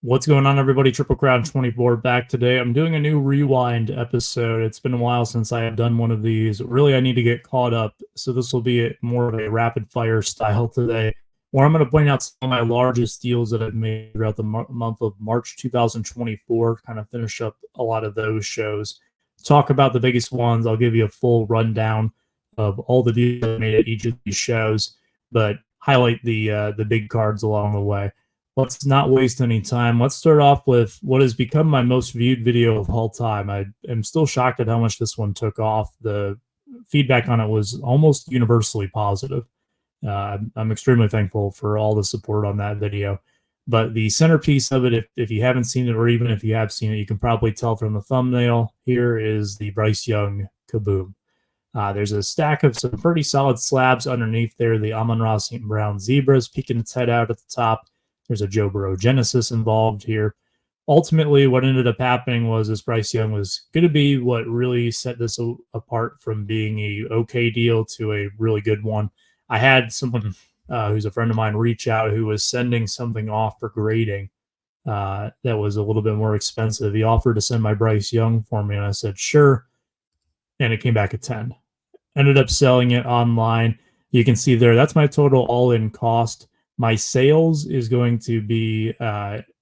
What's going on, everybody? TripleCrown24 back today. I'm doing a new Rewind episode. It's been a while since I have done one of these. Really, I need to get caught up, so this will be more of a rapid-fire style today, where I'm going to point out some of my largest deals that I've made throughout the month of March 2024, kind of finish up a lot of those shows. Talk about the biggest ones. I'll give you a full rundown of all the deals I made at each of these shows, but highlight the big cards along the way. Let's not waste any time. Let's start off with what has become my most viewed video of all time. I am still shocked at how much this one took off. The feedback on it was almost universally positive. I'm extremely thankful for all the support on that video. But the centerpiece of it, if you haven't seen it, or even if you have seen it, you can probably tell from the thumbnail, here is the Bryce Young Kaboom. There's a stack of some pretty solid slabs underneath there. The Amon-Ra St. Brown Zebras peeking its head out at the top. There's a Joe Burrow Genesis involved here. Ultimately, what ended up happening was this Bryce Young was going to be what really set this apart from being a okay deal to a really good one. I had someone who's a friend of mine reach out who was sending something off for grading that was a little bit more expensive. He offered to send my Bryce Young for me, and I said, sure. And it came back at 10. Ended up selling it online. You can see there, that's my total all-in cost. My sales is going to be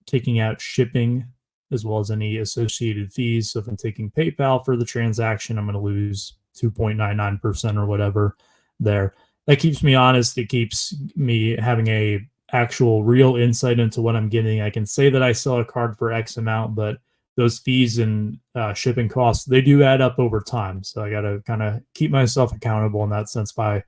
taking out shipping as well as any associated fees. So if I'm taking PayPal for the transaction, I'm going to lose 2.99% or whatever there. That keeps me honest. It keeps me having a actual real insight into what I'm getting. I can say that I sell a card for X amount, but those fees and shipping costs, they do add up over time. So I got to kind of keep myself accountable in that sense by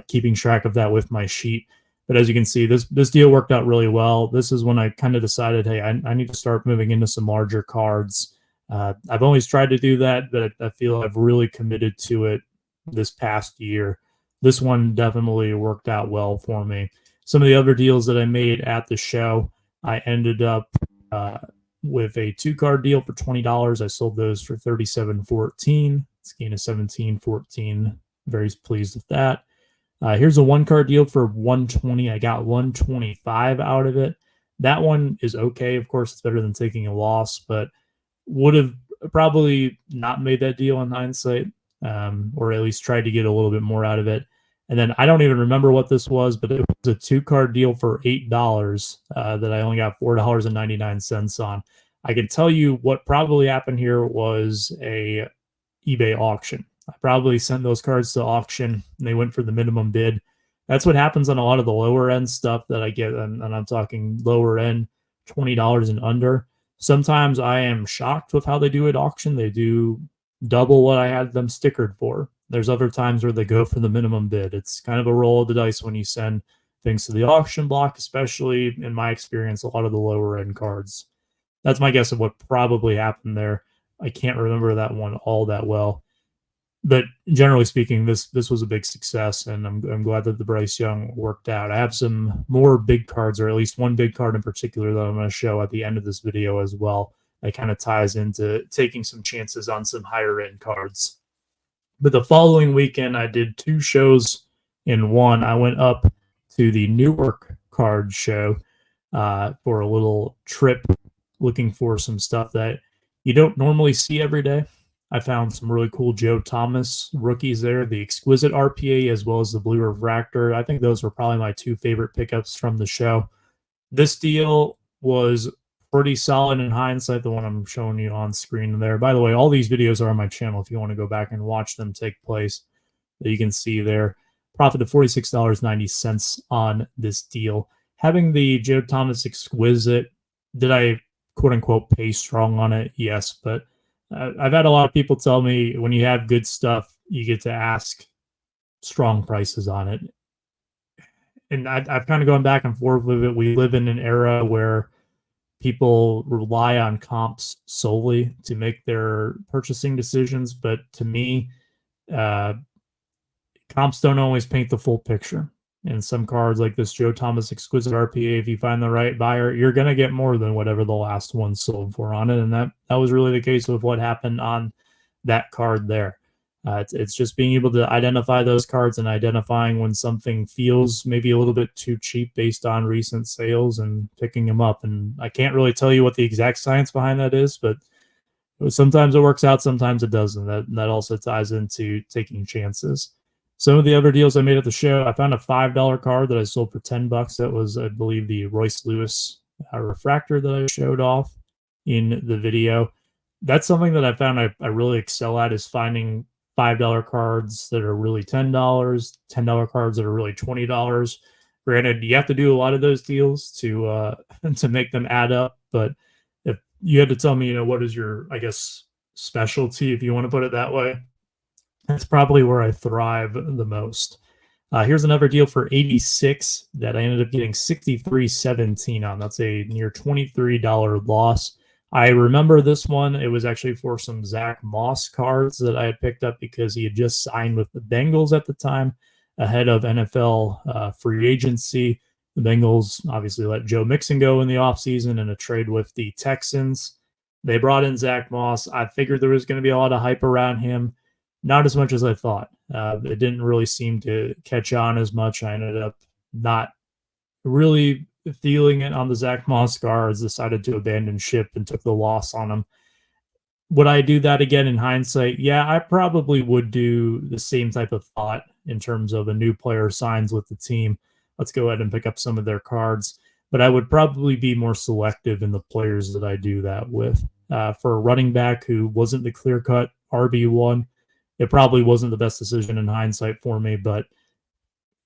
keeping track of that with my sheet. But as you can see, this deal worked out really well. This is when I kind of decided, hey, I need to start moving into some larger cards. I've always tried to do that, but I feel I've really committed to it this past year. This one definitely worked out well for me. Some of the other deals that I made at the show, I ended up with a 2-card deal for $20. I sold those for $37.14. It's a gain of $17.14. Very pleased with that. Here's a 1-card deal for $120. I got $125 out of it. That one is okay. Of course, it's better than taking a loss, but would have probably not made that deal in hindsight, or at least tried to get a little bit more out of it. And then I don't even remember what this was, but it was a 2-card deal for $8 that I only got $4.99 on. I can tell you what probably happened here was a eBay auction. I probably sent those cards to auction and they went for the minimum bid. That's what happens on a lot of the lower end stuff that I get. And I'm talking lower end, $20 and under. Sometimes I am shocked with how they do at auction. They do double what I had them stickered for. There's other times where they go for the minimum bid. It's kind of a roll of the dice when you send things to the auction block, especially in my experience, a lot of the lower end cards. That's my guess of what probably happened there. I can't remember that one all that well. But generally speaking, this was a big success, and I'm glad that the Bryce Young worked out. I have some more big cards, or at least one big card in particular that I'm going to show at the end of this video as well. That kind of ties into taking some chances on some higher end cards. But the following weekend, I did 2 shows in one. I went up to the Newark card show for a little trip, looking for some stuff that you don't normally see every day. I found some really cool Joe Thomas rookies there, the Exquisite RPA as well as the Blue Refractor. I think those were probably my 2 favorite pickups from the show. This deal was pretty solid in hindsight, the one I'm showing you on screen there. By the way, all these videos are on my channel if you want to go back and watch them take place. You can see there, profit of $46.90 on this deal. Having the Joe Thomas Exquisite, did I quote-unquote pay strong on it? Yes, but I've had a lot of people tell me when you have good stuff, you get to ask strong prices on it. And I've kind of gone back and forth with it. We live in an era where people rely on comps solely to make their purchasing decisions. But to me, comps don't always paint the full picture. And some cards like this Joe Thomas Exquisite RPA, if you find the right buyer, you're going to get more than whatever the last one sold for on it. And that was really the case with what happened on that card there. It's just being able to identify those cards and identifying when something feels maybe a little bit too cheap based on recent sales and picking them up. And I can't really tell you what the exact science behind that is, but sometimes it works out, sometimes it doesn't. That also ties into taking chances. Some of the other deals I made at the show, I found a $5 card that I sold for $10. That was, I believe, the Royce Lewis refractor that I showed off in the video. That's something that I found I really excel at, is finding $5 cards that are really $10 cards that are really $20. Granted, you have to do a lot of those deals to to make them add up, but if you had to tell me, what is your, I guess, specialty, if you want to put it that way, that's probably where I thrive the most. Here's another deal for 86 that I ended up getting 63.17 on. That's a near $23 loss. I remember this one. It was actually for some Zach Moss cards that I had picked up because he had just signed with the Bengals at the time ahead of NFL free agency. The Bengals obviously let Joe Mixon go in the offseason in a trade with the Texans. They brought in Zach Moss. I figured there was going to be a lot of hype around him. Not as much as I thought. It didn't really seem to catch on as much. I ended up not really feeling it on the Zach Moss cards, decided to abandon ship and took the loss on him. Would I do that again in hindsight? Yeah, I probably would do the same type of thought in terms of a new player signs with the team. Let's go ahead and pick up some of their cards. But I would probably be more selective in the players that I do that with. For a running back who wasn't the clear-cut RB1, it probably wasn't the best decision in hindsight for me, but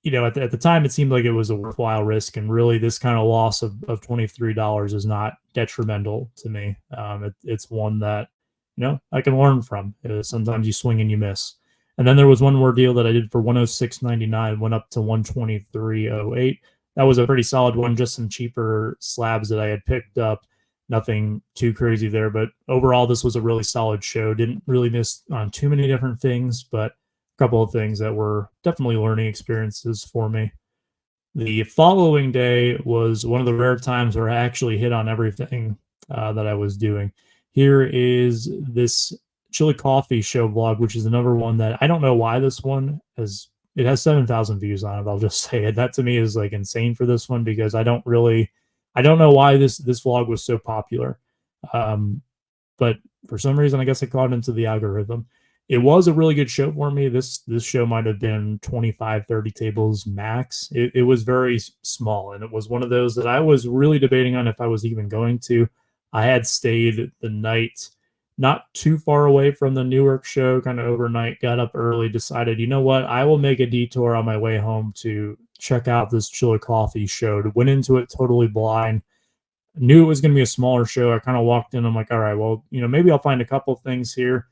at the time it seemed like it was a worthwhile risk, and really this kind of loss of $23 is not detrimental to me. It's one that I can learn from. Sometimes you swing and you miss. And then there was one more deal that I did for 106.99, went up to 123.08. That was a pretty solid one, just some cheaper slabs that I had picked up. Nothing too crazy there, but overall, this was a really solid show. Didn't really miss on too many different things, but a couple of things that were definitely learning experiences for me. The following day was one of the rare times where I actually hit on everything that I was doing. Here is this Chilli Coffee show vlog, which is another one that I don't know why this one has. It has 7,000 views on it. I'll just say it. That to me is like insane for this one, because I don't know why this vlog was so popular. But for some reason, I guess I caught into the algorithm. It was a really good show for me. This show might have been 25, 30 tables max. It was very small, and it was one of those that I was really debating on if I was even going to. I had stayed the night not too far away from the Newark show, kind of overnight, got up early, decided, you know what, I will make a detour on my way home to check out this Chilli Coffee show. Went into it totally blind. Knew it was going to be a smaller show. I kind of walked in. I'm like, all right, well, maybe I'll find a couple things here.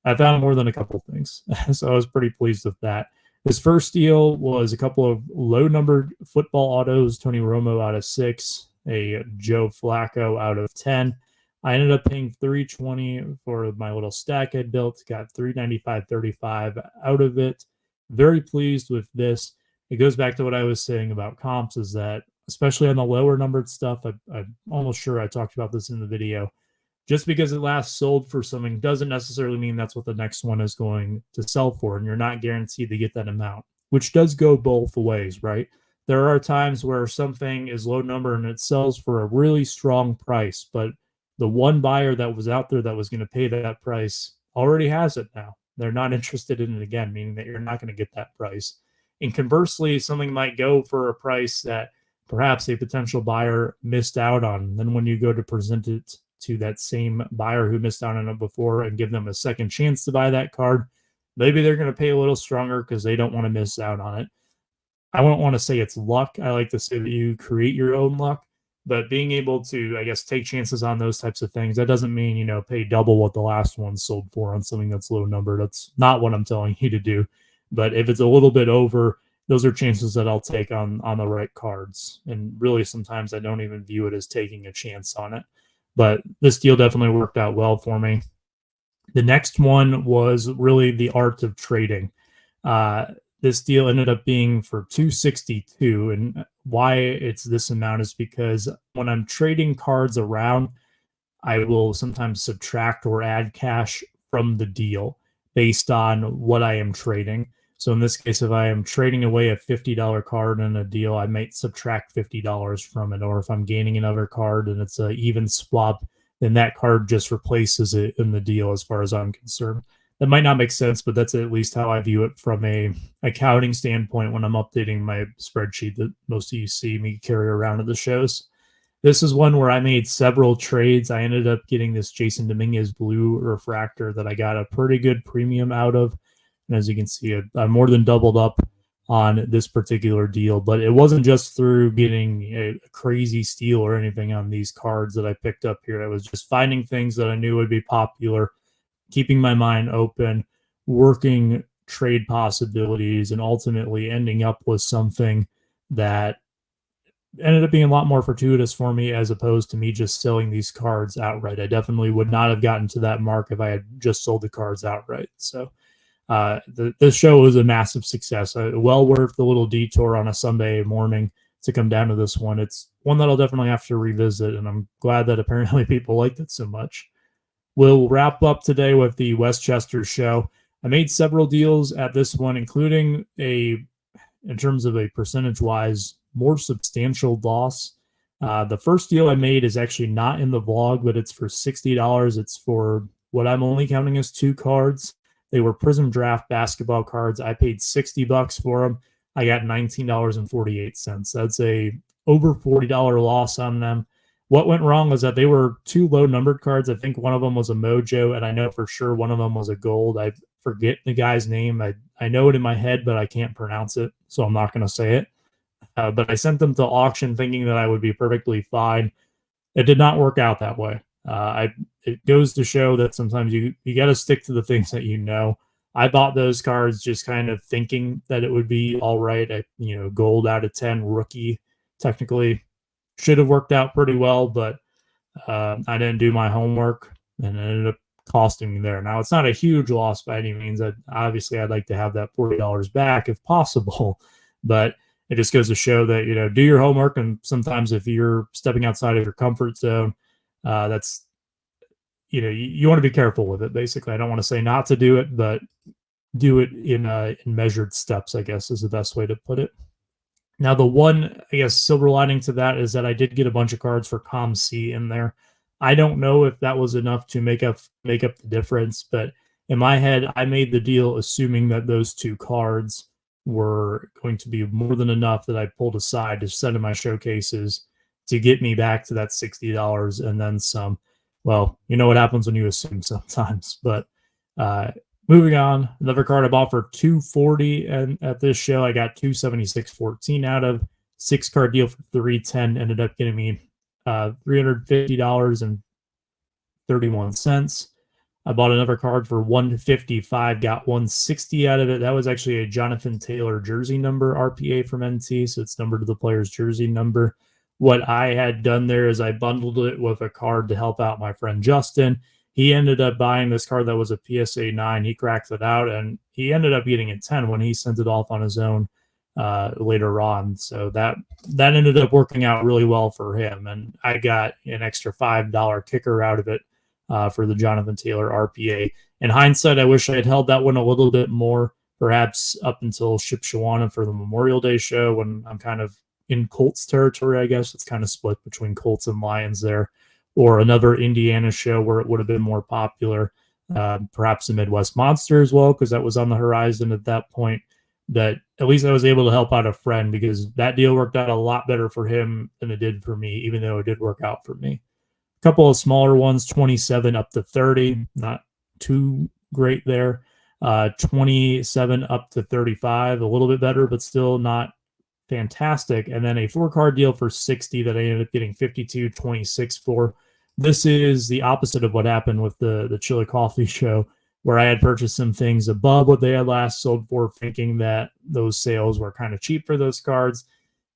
I found more than a couple things. So I was pretty pleased with that. His first deal was a couple of low-numbered football autos, Tony Romo out of 6, a Joe Flacco out of 10. I ended up paying $320 for my little stack I built, got $395.35 out of it. Very pleased with this. It goes back to what I was saying about comps, is that especially on the lower numbered stuff, I'm almost sure I talked about this in the video, just because it last sold for something doesn't necessarily mean that's what the next one is going to sell for, and you're not guaranteed to get that amount, which does go both ways, right? There are times where something is low number and it sells for a really strong price, but the one buyer that was out there that was going to pay that price already has it now. They're not interested in it again, meaning that you're not going to get that price. And conversely, something might go for a price that perhaps a potential buyer missed out on. Then when you go to present it to that same buyer who missed out on it before and give them a second chance to buy that card, maybe they're going to pay a little stronger because they don't want to miss out on it. I don't want to say it's luck. I like to say that you create your own luck. But being able to, I guess, take chances on those types of things, that doesn't mean, pay double what the last one sold for on something that's low number. That's not what I'm telling you to do. But if it's a little bit over, those are chances that I'll take on the right cards. And really, sometimes I don't even view it as taking a chance on it. But this deal definitely worked out well for me. The next one was really the art of trading. This deal ended up being for $262, and why it's this amount is because when I'm trading cards around, I will sometimes subtract or add cash from the deal based on what I am trading. So in this case, if I am trading away a $50 card in a deal, I might subtract $50 from it. Or if I'm gaining another card and it's an even swap, then that card just replaces it in the deal as far as I'm concerned. That might not make sense, but that's at least how I view it from a accounting standpoint when I'm updating my spreadsheet that most of you see me carry around at the shows. This is one where I made several trades. I ended up getting this Jason Dominguez blue refractor that I got a pretty good premium out of. And as you can see, I more than doubled up on this particular deal. But it wasn't just through getting a crazy steal or anything on these cards that I picked up here. I was just finding things that I knew would be popular, keeping my mind open, working trade possibilities, and ultimately ending up with something that ended up being a lot more fortuitous for me as opposed to me just selling these cards outright. I definitely would not have gotten to that mark if I had just sold the cards outright. So this show was a massive success. Well worth the little detour on a Sunday morning to come down to this one. It's one that I'll definitely have to revisit, and I'm glad that apparently people liked it so much. We'll wrap up today with the Westchester show. I made several deals at this one, including in terms of a percentage-wise, more substantial loss. The first deal I made is actually not in the vlog, but it's for $60. It's for what I'm only counting as 2 cards. They were Prism Draft basketball cards. I paid $60 for them. I got $19.48. That's a over $40 loss on them. What went wrong was that they were 2 low-numbered cards. I think one of them was a Mojo, and I know for sure one of them was a Gold. I forget the guy's name. I know it in my head, but I can't pronounce it, so I'm not going to say it. But I sent them to auction thinking that I would be perfectly fine. It did not work out that way. It goes to show that sometimes you got to stick to the things that you know. I bought those cards just kind of thinking that it would be all right. Gold out of 10, rookie, technically should have worked out pretty well, but I didn't do my homework, and it ended up costing me there. Now, it's not a huge loss by any means. Obviously, I'd like to have that $40 back if possible, but it just goes to show that, do your homework, and sometimes if you're stepping outside of your comfort zone, that's, you want to be careful with it, basically. I don't want to say not to do it, but do it in measured steps, I guess, is the best way to put it. Now, the one, I guess, silver lining to that is that I did get a bunch of cards for COM-C in there. I don't know if that was enough to make up the difference, but in my head, I made the deal assuming that those 2 cards were going to be more than enough that I pulled aside to set in my showcases to get me back to that $60 and then some. Well, you know what happens when you assume sometimes. But moving on, another card I bought for $240, and at this show I got $276.14 out of. 6-card deal for $310 ended up getting me $350.31. I bought another card for $155, got $160 out of it. That was actually a Jonathan Taylor jersey number RPA from NT, so it's numbered to the player's jersey number. What I had done there is I bundled it with a card to help out my friend Justin. He ended up buying this card that was a PSA 9. He cracked it out, and he ended up getting a 10 when he sent it off on his own later on. So that ended up working out really well for him, and I got an extra $5 kicker out of it for the Jonathan Taylor RPA. In hindsight, I wish I had held that one a little bit more, perhaps up until Shipshewana for the Memorial Day show, when I'm kind of in Colts territory, I guess. It's kind of split between Colts and Lions there, or another Indiana show where it would have been more popular, perhaps the Midwest Monster as well, because that was on the horizon at that point. That at least I was able to help out a friend, because that deal worked out a lot better for him than it did for me, even though it did work out for me. A couple of smaller ones, 27 up to 30, not too great there. 27 up to 35, a little bit better, but still not fantastic. And then a 4-card deal for 60 that I ended up getting 52.26 for. This is the opposite of what happened with the Chilli Coffee show, where I had purchased some things above what they had last sold for, thinking that those sales were kind of cheap for those cards.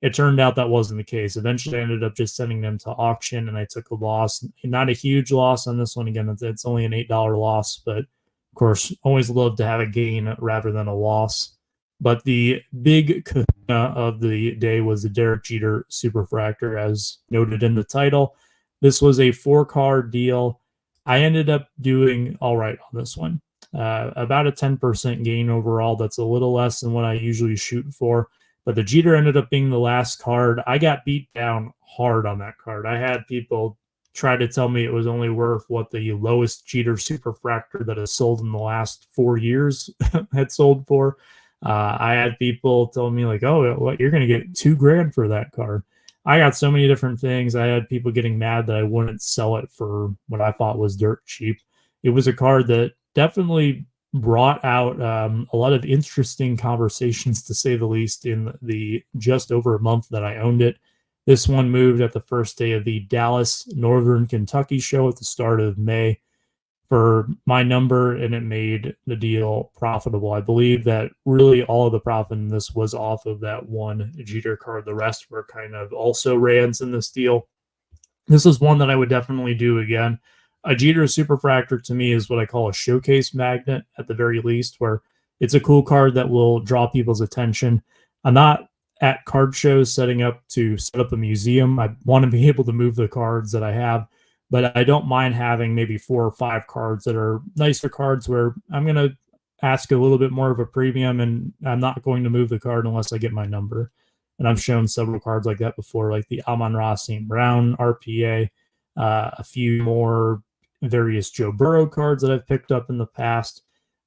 It turned out that wasn't the case. Eventually, I ended up just sending them to auction, and I took a loss. Not a huge loss on this one. Again, it's only an $8 loss, but of course, always love to have a gain rather than a loss. But the big kahuna of the day was the Derek Jeter Superfractor, as noted in the title. This was a 4-card deal. I ended up doing all right on this one. about a 10% gain overall. That's a little less than what I usually shoot for. But the Jeter ended up being the last card. I got beat down hard on that card. I had people try to tell me it was only worth what the lowest Jeter Superfractor that has sold in the last 4 years had sold for. I had people telling me like, "Oh, what, you're going to get $2,000 for that card." I got so many different things. I had people getting mad that I wouldn't sell it for what I thought was dirt cheap. It was a card that definitely brought out a lot of interesting conversations, to say the least, in the just over a month that I owned it. This one moved at the first day of the Dallas Northern Kentucky show at the start of May for my number, and it made the deal profitable. I believe that really all of the profit in this was off of that one Jeter card. The rest were kind of also rans in this deal. This is one that I would definitely do again. A Jeter Superfractor to me is what I call a showcase magnet at the very least, where it's a cool card that will draw people's attention. I'm not at card shows setting up to set up a museum. I want to be able to move the cards that I have, but I don't mind having maybe 4 or 5 cards that are nicer cards where I'm going to ask a little bit more of a premium, and I'm not going to move the card unless I get my number. And I've shown several cards like that before, like the Amon-Ra St. Brown RPA, a few more various Joe Burrow cards that I've picked up in the past.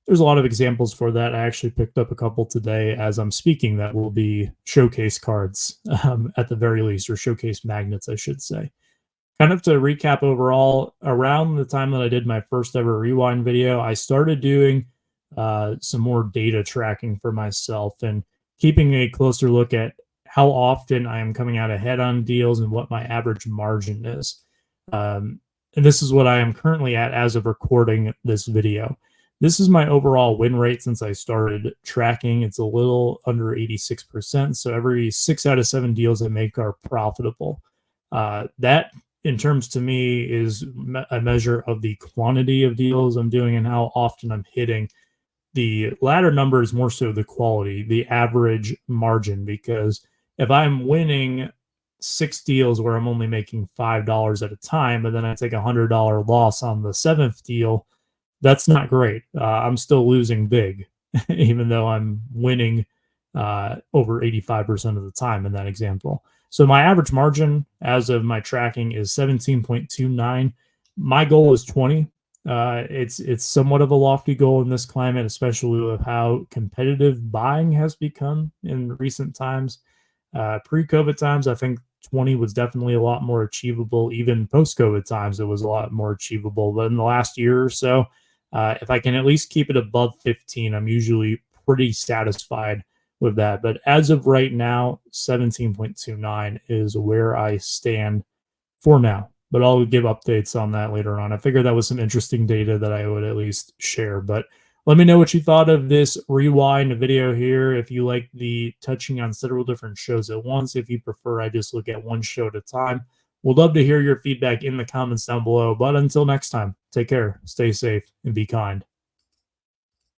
There's a lot of examples for that. I actually picked up a couple today as I'm speaking that will be showcase cards at the very least, or showcase magnets, I should say. Kind of to recap overall, around the time that I did my first ever Rewind video, I started doing some more data tracking for myself and keeping a closer look at how often I am coming out ahead on deals and what my average margin is. And this is what I am currently at as of recording this video. This is my overall win rate since I started tracking. It's a little under 86%. So every 6 out of 7 deals I make are profitable. That, in terms to me, is a measure of the quantity of deals I'm doing and how often I'm hitting. The latter number is more so the quality, the average margin, because if I'm winning 6 deals where I'm only making $5 at a time, and then I take $100 loss on the 7th deal, that's not great. I'm still losing big, even though I'm winning over 85% of the time in that example. So my average margin as of my tracking is 17.29. My goal is 20. It's somewhat of a lofty goal in this climate, especially with how competitive buying has become in recent times. Pre-COVID times, I think 20 was definitely a lot more achievable. Even post-COVID times, it was a lot more achievable. But in the last year or so, if I can at least keep it above 15, I'm usually pretty satisfied with that. But as of right now, 17.29 is where I stand for now. But I'll give updates on that later on. I figured that was some interesting data that I would at least share. But let me know what you thought of this rewind video here. If you like the touching on several different shows at once, if you prefer I just look at one show at a time. We'd love to hear your feedback in the comments down below. But until next time, take care, stay safe, and be kind.